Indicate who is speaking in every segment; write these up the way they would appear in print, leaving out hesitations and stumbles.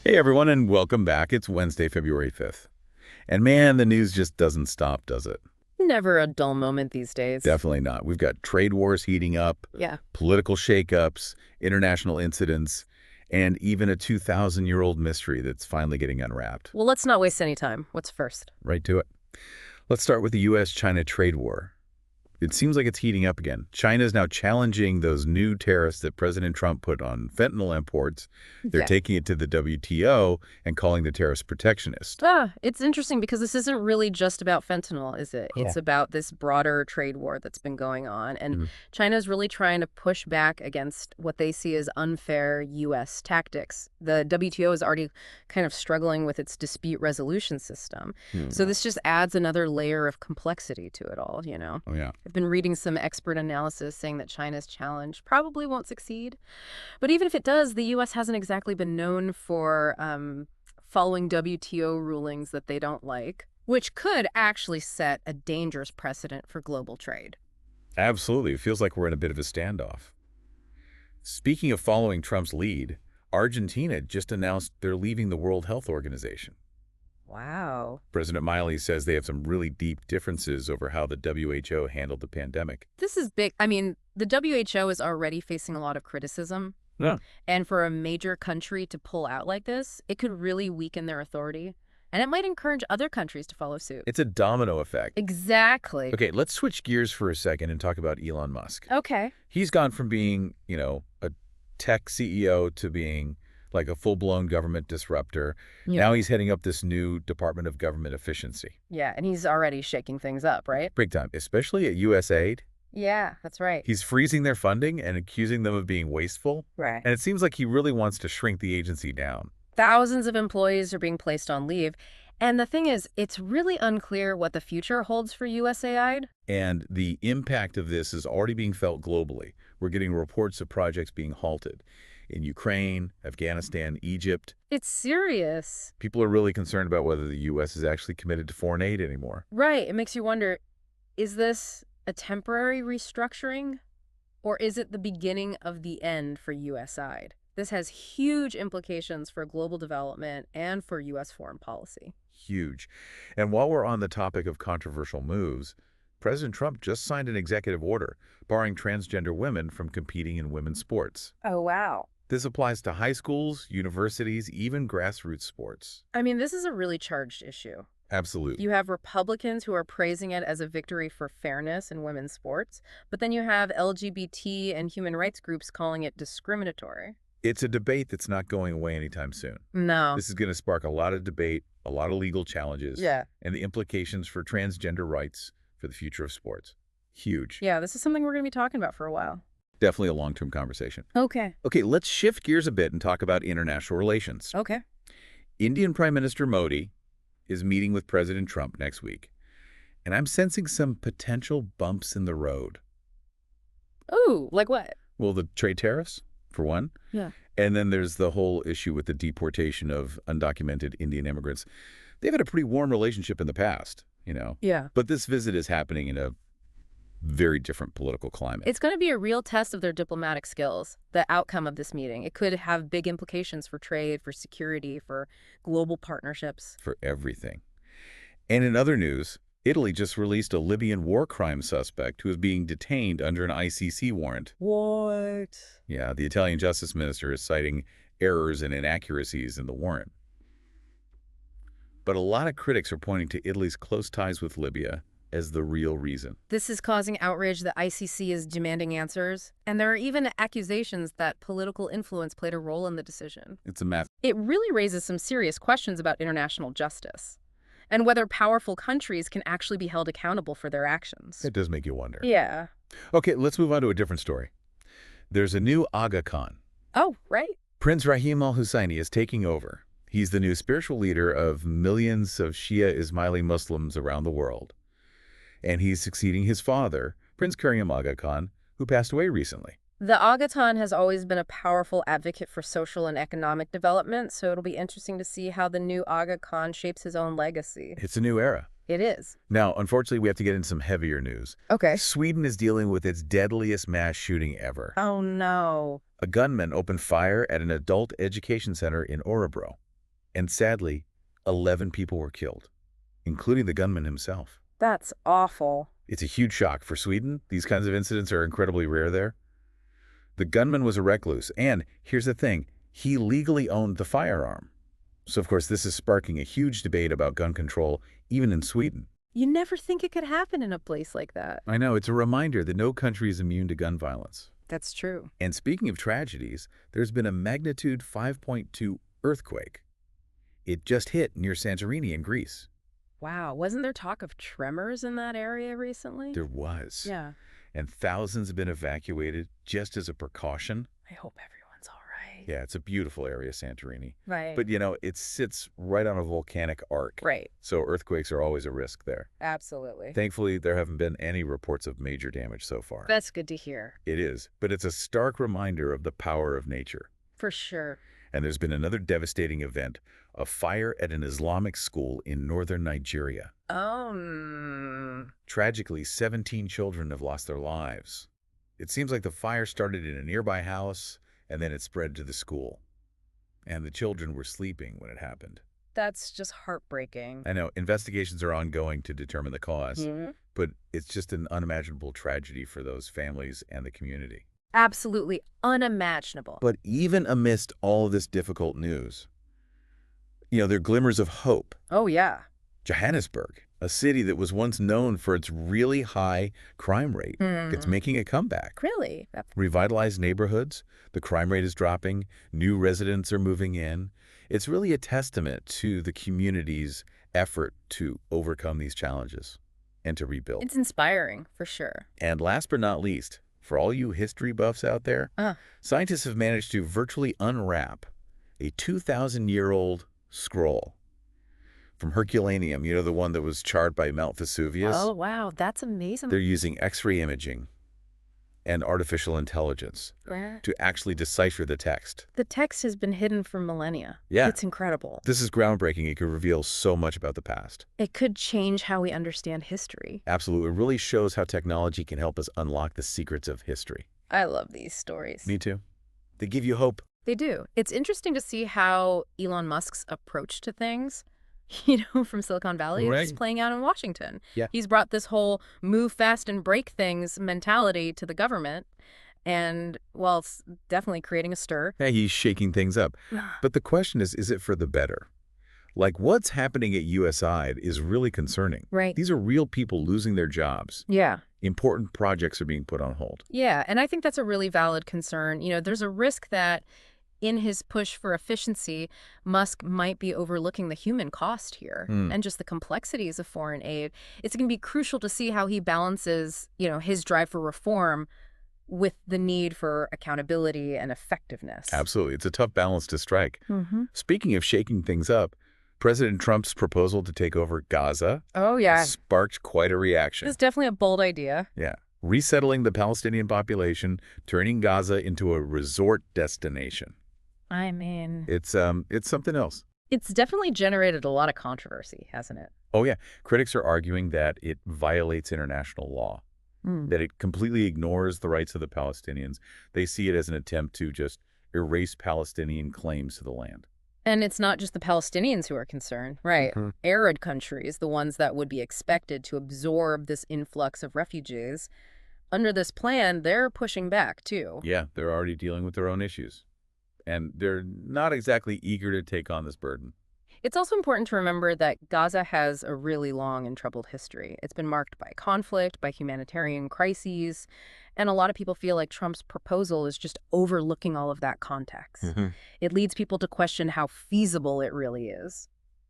Speaker 1: Hey everyone, and welcome back. It's Wednesday, February 5th. And man, the news just doesn't stop, does it?
Speaker 2: Never a dull moment these days.
Speaker 1: Definitely not. We've got trade wars heating up,
Speaker 2: Yeah.
Speaker 1: political shakeups, international incidents, and even a 2,000-year-old mystery that's finally getting unwrapped.
Speaker 2: Well, let's not waste any time. What's first?
Speaker 1: Right to it. Let's start with the U.S.-China trade war. It seems like it's heating up again. China is now challenging those new tariffs that President Trump put on fentanyl imports. They're
Speaker 2: Yeah.
Speaker 1: taking it to the WTO and calling the tariffs protectionist.
Speaker 2: It's interesting because this isn't really just about fentanyl, is it?
Speaker 1: Yeah.
Speaker 2: It's about this broader trade war that's been going on. And
Speaker 1: Mhm.
Speaker 2: China's really trying to push back against what they see as unfair U.S. tactics. The WTO is already kind of struggling with its dispute resolution system. So this just adds another layer of complexity to it all, you know?
Speaker 1: Oh, yeah.
Speaker 2: I've been reading some expert analysis saying that China's challenge probably won't succeed. But even if it does, the U.S. hasn't exactly been known for following WTO rulings that they don't like, which could actually set a dangerous precedent for global trade.
Speaker 1: Absolutely. It feels like we're in a bit of a standoff. Speaking of following Trump's lead, Argentina just announced they're leaving the World Health Organization.
Speaker 2: Wow.
Speaker 1: President Milei says they have some really deep differences over how the WHO handled the pandemic.
Speaker 2: This is big. I mean, the WHO is already facing a lot of criticism.
Speaker 1: Yeah.
Speaker 2: And for a major country to pull out like this, it could really weaken their authority. And it might encourage other countries to follow suit.
Speaker 1: It's a domino effect.
Speaker 2: Exactly.
Speaker 1: Okay, let's switch gears for a second and talk about Elon Musk.
Speaker 2: Okay.
Speaker 1: He's gone from being, a tech CEO to being like a full-blown government disruptor.
Speaker 2: Yeah.
Speaker 1: Now he's heading up this new Department of Government Efficiency.
Speaker 2: Yeah, and he's already shaking things up, right?
Speaker 1: Big time, especially at USAID.
Speaker 2: Yeah, that's right.
Speaker 1: He's freezing their funding and accusing them of being wasteful.
Speaker 2: Right.
Speaker 1: And it seems like he really wants to shrink the agency down.
Speaker 2: Thousands of employees are being placed on leave. And the thing is, it's really unclear what the future holds for USAID.
Speaker 1: And the impact of this is already being felt globally. We're getting reports of projects being halted in Ukraine, Afghanistan, Egypt.
Speaker 2: It's serious.
Speaker 1: People are really concerned about whether the U.S. is actually committed to foreign aid anymore.
Speaker 2: Right. It makes you wonder, is this a temporary restructuring, or is it the beginning of the end for USAID? This has huge implications for global development and for U.S. foreign policy.
Speaker 1: Huge. And while we're on the topic of controversial moves, President Trump just signed an executive order barring transgender women from competing in women's sports.
Speaker 2: Oh, wow.
Speaker 1: This applies to high schools, universities, even grassroots sports.
Speaker 2: I mean, this is a really charged issue.
Speaker 1: Absolutely.
Speaker 2: You have Republicans who are praising it as a victory for fairness in women's sports, but then you have LGBT and human rights groups calling it discriminatory.
Speaker 1: It's a debate that's not going away anytime soon.
Speaker 2: No.
Speaker 1: This is going to spark a lot of debate, a lot of legal challenges,
Speaker 2: Yeah.
Speaker 1: and the implications for transgender rights for the future of sports. Huge.
Speaker 2: Yeah, this is something we're going to be talking about for a while.
Speaker 1: Definitely a long-term conversation.
Speaker 2: Okay.
Speaker 1: Okay, let's shift gears a bit and talk about international relations.
Speaker 2: Okay.
Speaker 1: Indian Prime Minister Modi is meeting with President Trump next week, and I'm sensing some potential bumps in the road.
Speaker 2: Ooh, like what?
Speaker 1: Well, the trade tariffs, for one.
Speaker 2: Yeah.
Speaker 1: And then there's the whole issue with the deportation of undocumented Indian immigrants. They've had a pretty warm relationship in the past,
Speaker 2: Yeah.
Speaker 1: But this visit is happening in a very different political climate.
Speaker 2: It's going to be a real test of their diplomatic skills, the outcome of this meeting. It could have big implications for trade, for security, for global partnerships.
Speaker 1: For everything. And in other news, Italy just released a Libyan war crime suspect who is being detained under an ICC warrant.
Speaker 2: What?
Speaker 1: Yeah, the Italian justice minister is citing errors and inaccuracies in the warrant. But a lot of critics are pointing to Italy's close ties with Libya as the real reason.
Speaker 2: This is causing outrage. The ICC is demanding answers. And there are even accusations that political influence played a role in the decision.
Speaker 1: It's a math.
Speaker 2: It really raises some serious questions about international justice and whether powerful countries can actually be held accountable for their actions.
Speaker 1: It does make you wonder.
Speaker 2: Yeah.
Speaker 1: Okay, let's move on to a different story. There's a new Aga Khan.
Speaker 2: Oh, right.
Speaker 1: Prince Rahim al-Husseini is taking over. He's the new spiritual leader of millions of Shia Ismaili Muslims around the world. And he's succeeding his father, Prince Karim Aga Khan, who passed away recently.
Speaker 2: The Aga Khan has always been a powerful advocate for social and economic development, so it'll be interesting to see how the new Aga Khan shapes his own legacy.
Speaker 1: It's a new era.
Speaker 2: It is.
Speaker 1: Now, unfortunately, we have to get into some heavier news.
Speaker 2: Okay.
Speaker 1: Sweden is dealing with its deadliest mass shooting ever.
Speaker 2: Oh, no.
Speaker 1: A gunman opened fire at an adult education center in Örebro. And sadly, 11 people were killed, including the gunman himself.
Speaker 2: That's awful.
Speaker 1: It's a huge shock for Sweden. These kinds of incidents are incredibly rare there. The gunman was a recluse, and here's the thing, he legally owned the firearm. So, of course, this is sparking a huge debate about gun control, even in Sweden.
Speaker 2: You never think it could happen in a place like that.
Speaker 1: I know, it's a reminder that no country is immune to gun violence.
Speaker 2: That's true.
Speaker 1: And speaking of tragedies, there's been a magnitude 5.2 earthquake. It just hit near Santorini in Greece.
Speaker 2: Wow, wasn't there talk of tremors in that area recently?
Speaker 1: There was.
Speaker 2: Yeah.
Speaker 1: And thousands have been evacuated just as a precaution.
Speaker 2: I hope everyone's all right.
Speaker 1: Yeah, it's a beautiful area, Santorini.
Speaker 2: Right.
Speaker 1: But, you know, it sits right on a volcanic arc.
Speaker 2: Right.
Speaker 1: So earthquakes are always a risk there.
Speaker 2: Absolutely.
Speaker 1: Thankfully, there haven't been any reports of major damage so far.
Speaker 2: That's good to hear.
Speaker 1: It is, but it's a stark reminder of the power of nature.
Speaker 2: For sure.
Speaker 1: And there's been another devastating event, a fire at an Islamic school in northern Nigeria. Tragically, 17 children have lost their lives. It seems like the fire started in a nearby house, and then it spread to the school. And the children were sleeping when it happened.
Speaker 2: That's just heartbreaking.
Speaker 1: I know, investigations are ongoing to determine the cause, but it's just an unimaginable tragedy for those families and the community.
Speaker 2: Absolutely unimaginable.
Speaker 1: But even amidst all of this difficult news, you know, there are glimmers of hope.
Speaker 2: Oh, yeah.
Speaker 1: Johannesburg, a city that was once known for its really high crime rate, it's making a comeback.
Speaker 2: Really?
Speaker 1: Revitalized neighborhoods, the crime rate is dropping, new residents are moving in. It's really a testament to the community's effort to overcome these challenges and to rebuild.
Speaker 2: It's inspiring, for sure.
Speaker 1: And last but not least, for all you history buffs out there, scientists have managed to virtually unwrap a 2,000-year-old scroll from Herculaneum, you know, the one that was charred by Mount Vesuvius.
Speaker 2: Oh, wow. That's amazing.
Speaker 1: They're using X-ray imaging and artificial intelligence to actually decipher the text.
Speaker 2: The text has been hidden for millennia.
Speaker 1: Yeah.
Speaker 2: It's incredible.
Speaker 1: This is groundbreaking. It could reveal so much about the past.
Speaker 2: It could change how we understand history.
Speaker 1: Absolutely. It really shows how technology can help us unlock the secrets of history.
Speaker 2: I love these stories.
Speaker 1: Me too. They give you hope.
Speaker 2: They do. It's interesting to see how Elon Musk's approach to things, you know, from Silicon Valley is playing out in Washington.
Speaker 1: Yeah.
Speaker 2: He's brought this whole move fast and break things mentality to the government. And, well, it's definitely creating a stir.
Speaker 1: Yeah, he's shaking things up. But the question is it for the better? Like, what's happening at USI is really concerning.
Speaker 2: Right.
Speaker 1: These are real people losing their jobs.
Speaker 2: Yeah.
Speaker 1: Important projects are being put on hold.
Speaker 2: Yeah, and I think that's a really valid concern. You know, there's a risk that in his push for efficiency, Musk might be overlooking the human cost here and just the complexities of foreign aid. It's going to be crucial to see how he balances, you know, his drive for reform with the need for accountability and effectiveness.
Speaker 1: Absolutely. It's a tough balance to strike. Speaking of shaking things up, President Trump's proposal to take over Gaza sparked quite a reaction.
Speaker 2: It's definitely a bold idea.
Speaker 1: Yeah. Resettling the Palestinian population, turning Gaza into a resort destination.
Speaker 2: I mean,
Speaker 1: It's something else.
Speaker 2: it's definitely generated a lot of controversy, hasn't it?
Speaker 1: Oh, yeah. Critics are arguing that it violates international law, that it completely ignores the rights of the Palestinians. They see it as an attempt to just erase Palestinian claims to the land.
Speaker 2: And it's not just the Palestinians who are concerned, right? Arab countries, the ones that would be expected to absorb this influx of refugees, under this plan, they're pushing back, too.
Speaker 1: Yeah, they're already dealing with their own issues. And they're not exactly eager to take on this burden.
Speaker 2: It's also important to remember that Gaza has a really long and troubled history. It's been marked by conflict, by humanitarian crises, and a lot of people feel like Trump's proposal is just overlooking all of that context. It leads people to question how feasible it really is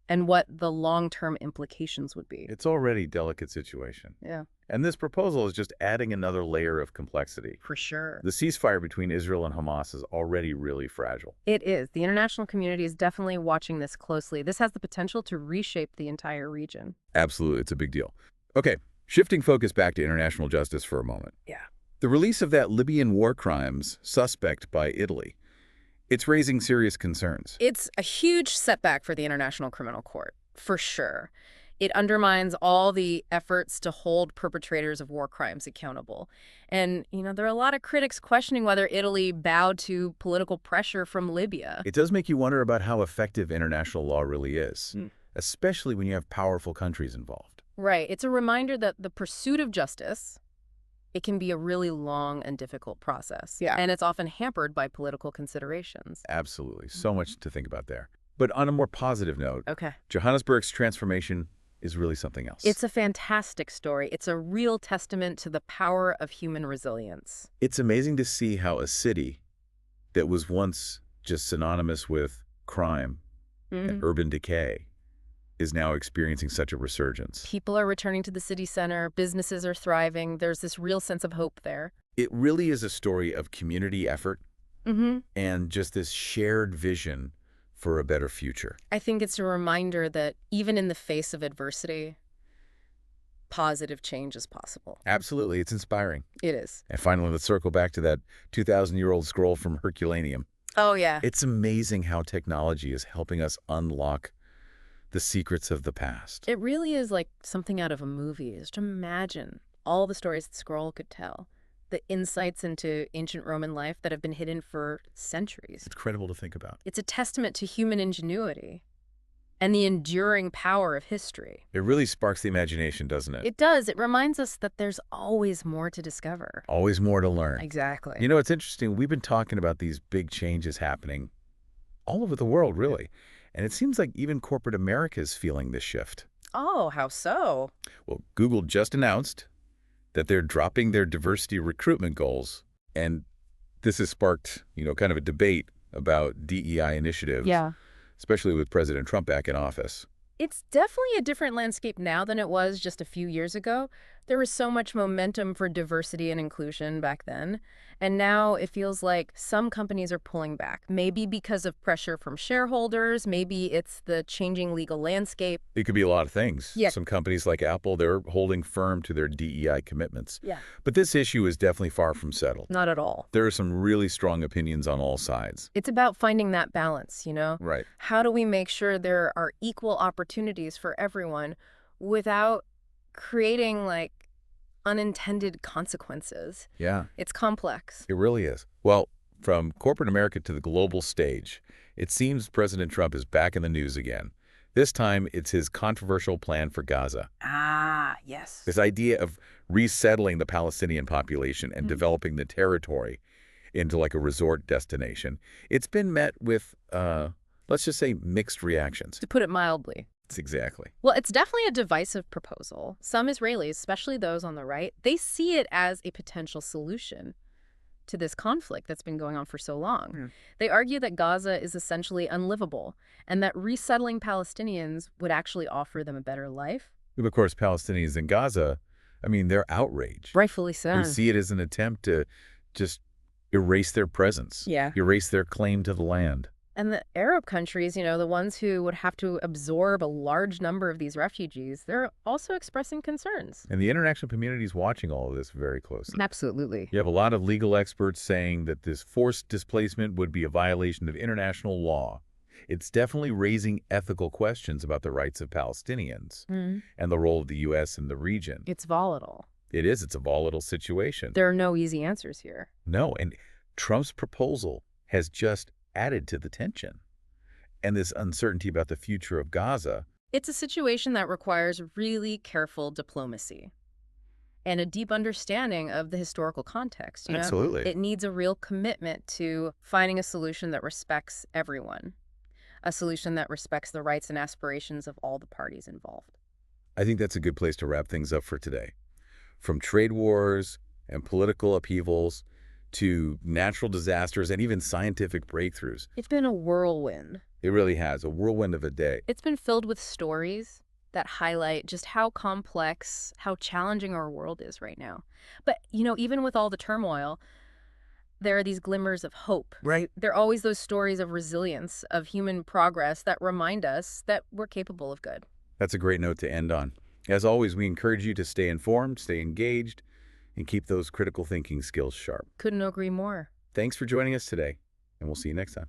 Speaker 2: and what the long-term implications would be.
Speaker 1: It's already a delicate situation.
Speaker 2: Yeah,
Speaker 1: And this proposal is just adding another layer of complexity.
Speaker 2: for sure.
Speaker 1: The ceasefire between Israel and Hamas is already really fragile.
Speaker 2: It is. The international community is definitely watching this closely. This has the potential to reshape the entire region.
Speaker 1: Absolutely, it's a big deal. Okay, shifting focus back to international justice for a moment.
Speaker 2: Yeah.
Speaker 1: The release of that Libyan war crimes suspect by Italy, it's raising serious concerns.
Speaker 2: It's a huge setback for the International Criminal Court, for sure. It undermines all the efforts to hold perpetrators of war crimes accountable. And, there are a lot of critics questioning whether Italy bowed to political pressure from Libya.
Speaker 1: It does make you wonder about how effective international law really is, especially when you have powerful countries involved.
Speaker 2: Right. It's a reminder that the pursuit of justice, it can be a really long and difficult process.
Speaker 3: Yeah.
Speaker 2: And it's often hampered by political considerations.
Speaker 1: Absolutely. So much to think about there. But on a more positive note,
Speaker 2: Okay.
Speaker 1: Johannesburg's transformation is really something else.
Speaker 2: It's a fantastic story. It's a real testament to the power of human resilience.
Speaker 1: It's amazing to see how a city that was once just synonymous with crime and urban decay is now experiencing such a resurgence.
Speaker 2: People are returning to the city center. Businesses are thriving. There's this real sense of hope there.
Speaker 1: It really is a story of community effort and just this shared vision for a better future.
Speaker 2: I think it's a reminder that even in the face of adversity, positive change is possible.
Speaker 1: Absolutely. It's inspiring.
Speaker 2: It is.
Speaker 1: And finally, let's circle back to that 2,000-year-old scroll from Herculaneum.
Speaker 2: Oh, yeah.
Speaker 1: It's amazing how technology is helping us unlock the secrets of the past.
Speaker 2: It really is like something out of a movie. Just imagine all the stories the scroll could tell, the insights into ancient Roman life that have been hidden for centuries.
Speaker 1: It's incredible to think about.
Speaker 2: It's a testament to human ingenuity and the enduring power of history.
Speaker 1: It really sparks the imagination, doesn't it?
Speaker 2: It does. It reminds us that there's always more to discover.
Speaker 1: Always more to learn.
Speaker 2: Exactly.
Speaker 1: You know, it's interesting. We've been talking about these big changes happening all over the world, really. And it seems like even corporate America is feeling this shift.
Speaker 2: Oh, how so?
Speaker 1: Well, Google just announced that they're dropping their diversity recruitment goals. And this has sparked, kind of a debate about DEI initiatives, especially with President Trump back in office.
Speaker 2: It's definitely a different landscape now than it was just a few years ago. There was so much momentum for diversity and inclusion back then. And now it feels like some companies are pulling back, maybe because of pressure from shareholders. Maybe it's the changing legal landscape.
Speaker 1: It could be a lot of things.
Speaker 2: Yeah.
Speaker 1: Some companies like Apple, they're holding firm to their DEI commitments.
Speaker 2: Yeah.
Speaker 1: But this issue is definitely far from settled.
Speaker 2: Not at all.
Speaker 1: There are some really strong opinions on all sides.
Speaker 2: It's about finding that balance,
Speaker 1: Right.
Speaker 2: How do we make sure there are equal opportunities for everyone without creating, unintended consequences?
Speaker 1: Yeah.
Speaker 2: It's complex.
Speaker 1: It really is. Well, from corporate America to the global stage, it seems President Trump is back in the news again. This time, it's his controversial plan for Gaza.
Speaker 2: Ah, yes.
Speaker 1: This idea of resettling the Palestinian population and developing the territory into a resort destination. It's been met with, let's just say, mixed reactions.
Speaker 2: To put it mildly.
Speaker 1: It's exactly.
Speaker 2: Well, it's definitely a divisive proposal. Some Israelis, especially those on the right, they see it as a potential solution to this conflict that's been going on for so long. They argue that Gaza is essentially unlivable and that resettling Palestinians would actually offer them a better life.
Speaker 1: Of course, Palestinians in Gaza, they're outraged.
Speaker 2: Rightfully so.
Speaker 1: They see it as an attempt to just erase their presence.
Speaker 2: Yeah.
Speaker 1: Erase their claim to the land.
Speaker 2: And the Arab countries, the ones who would have to absorb a large number of these refugees, they're also expressing concerns.
Speaker 1: And the international community is watching all of this very closely.
Speaker 2: Absolutely.
Speaker 1: You have a lot of legal experts saying that this forced displacement would be a violation of international law. It's definitely raising ethical questions about the rights of Palestinians and the role of the U.S. in the region.
Speaker 2: It's volatile.
Speaker 1: It is. It's a volatile situation.
Speaker 2: There are no easy answers here.
Speaker 1: No, and Trump's proposal has just added to the tension and this uncertainty about the future of Gaza.
Speaker 2: It's a situation that requires really careful diplomacy and a deep understanding of the historical context.
Speaker 1: Absolutely.
Speaker 2: It needs a real commitment to finding a solution that respects everyone, a solution that respects the rights and aspirations of all the parties involved.
Speaker 1: I think that's a good place to wrap things up for today. From trade wars and political upheavals to natural disasters and even scientific breakthroughs.
Speaker 2: It's been a whirlwind.
Speaker 1: It really has, a whirlwind of a day.
Speaker 2: It's been filled with stories that highlight just how complex, how challenging our world is right now. But, even with all the turmoil, there are these glimmers of hope.
Speaker 1: Right.
Speaker 2: There are always those stories of resilience, of human progress that remind us that we're capable of good.
Speaker 1: That's a great note to end on. As always, we encourage you to stay informed, stay engaged, and keep those critical thinking skills sharp.
Speaker 2: Couldn't agree more.
Speaker 1: Thanks for joining us today, and we'll see you next time.